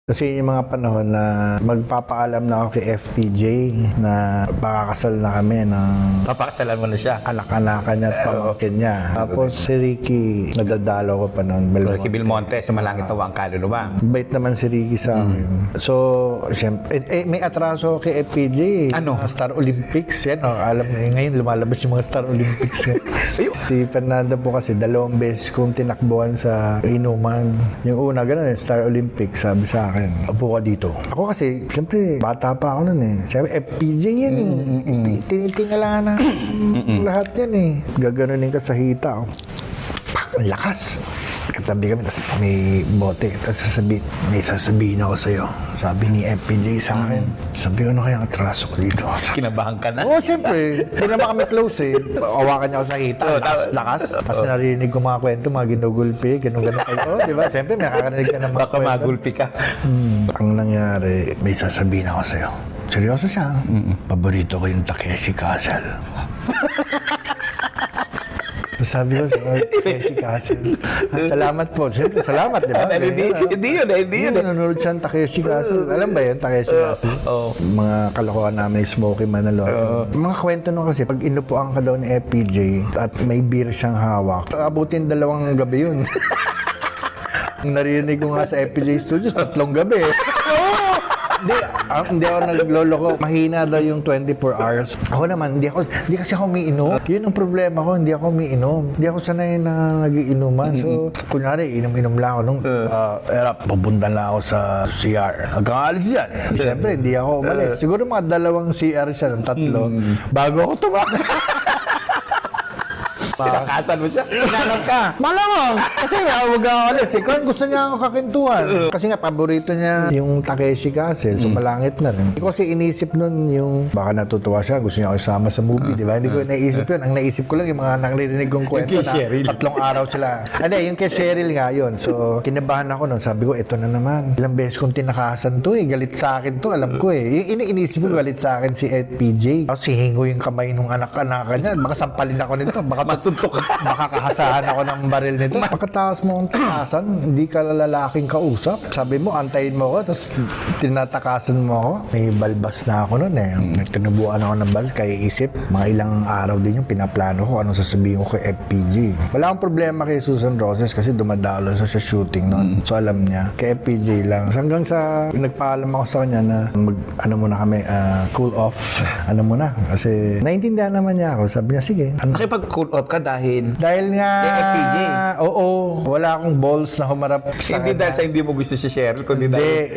Kasi yung mga panahon na magpapaalam na ako kay FPJ na pakakasal na kami ng Papakasalan mo na siya. anak-anakan niya at pamangkin niya. Tapos si Ricky, nadadalo ko pa noon. Ricky Belmonte, sa Malangit na Ang Kaluluwa. Bait naman si Ricky sa akin. So, siyempre, may atraso kay FPJ. Ano? Star Olympics. Yan, alam mo, ngayon lumalabas yung mga Star Olympics. Si Fernando po kasi 2 beses kong tinakbuhan sa inuman. Yung una, gano'n, Star Olympics, sabi sa akin, upo ka dito. Ako kasi, siyempre, bata pa ako nun eh. Siyempre, FPJ yan eh. Tinitingala na lahat yan eh. Gaganunin ka sa hita. Ang lakas. Katabi kami, tapos may bote. Tapos may sasabihin ako sa'yo. Sabi ni FPJ sa akin. Sabi ko, ano kaya ang atraso ko dito? Kinabahan ka na? Oo, siyempre. Hindi naman kami close eh. Awakan niya ako sa hita. Lakas. Tapos narinig ko mga kwento, mga ginugulpi, ganun-ganun kayo. Oh, di ba? Siyempre, nakakarinig ka ng mga Baka kwento. magulpi ka. Ang nangyari, may sasabihin ako sa'yo. Seryoso siya. Paborito ko yung Takeshi Castle. Sabi ko sa Takeshi Castle. Salamat po. Siyempre, salamat, di ba? Hindi yun. Nanonood siya ng Takeshi Castle. Alam ba yun, Takeshi Castle? Oo. Mga kalokohan namin, Smokey Manalo. Mga kwento nung kasi, pag inupuan ka daw ni FPJ at may beer siyang hawak, abutin 2 gabi yun. Narinig ko nga sa FPJ Studios, 3 gabi. Hindi ako nagloloko. Mahina daw yung 24 hours. Ako naman, hindi kasi ako umiinom. Yun ang problema ko, hindi ako umiinom. Hindi ako sanay na nagiinuman. So, kunyari, inom-inom lang ako nung papunta lang ako sa CR. Hanggang alis yan. Siyempre, hindi ako umalis. Siguro mga 2 CR siya, ng 3. Bago ako tumakbo. Tinakasan mo siya. Tinanong ka. Malamang! Kasi nga, huwag ako alis. Kung gusto niya ako kakintuhan. Kasi nga, paborito niya yung Takeshi Castle. So, malangit na rin. Kasi inisip nun yung, baka natutuwa siya, gusto niya ako isama sa movie, di ba? Hindi ko naisip yun. Ang naisip ko lang yung mga naririnig kong kwento na 3 araw sila. Hindi, yung kay Cheryl nga yun. So, kinabahan ako nun. Sabi ko, ito na naman. Ilang beses kong tinakasan to eh. Galit sa akin to. Alam ko eh. Yung inisip ko, galit sa akin si FPJ. Tapos hihingo yung kamay nung anak-anakan niya. Baka sampalin ako nito. Suntok ka. Baka kakasahan ako ng baril nito. Pagkatapos mo ang takasan, hindi ka lalaking kausap. Sabi mo, antayin mo ako, tapos tinatakasan mo ako. May balbas na ako noon eh. Nagtinubuan ako ng balbas, kaya isip. Mga ilang araw din yung pinaplano ko, anong sasabihin ko kay FPG. Wala akong problema kay Susan Roses kasi dumadalo sa shooting noon. So alam niya, kay FPJ lang. Hanggang sa nagpaalam ako sa kanya na muna kami, cool off. Muna. Kasi naintindihan naman niya ako. Sabi niya, sige. Nakipag-cool off ka dahil nga, kay FPJ. Oo, wala akong balls na humarap sa hindi dahil sa hindi mo gusto si Cheryl, kundi dahil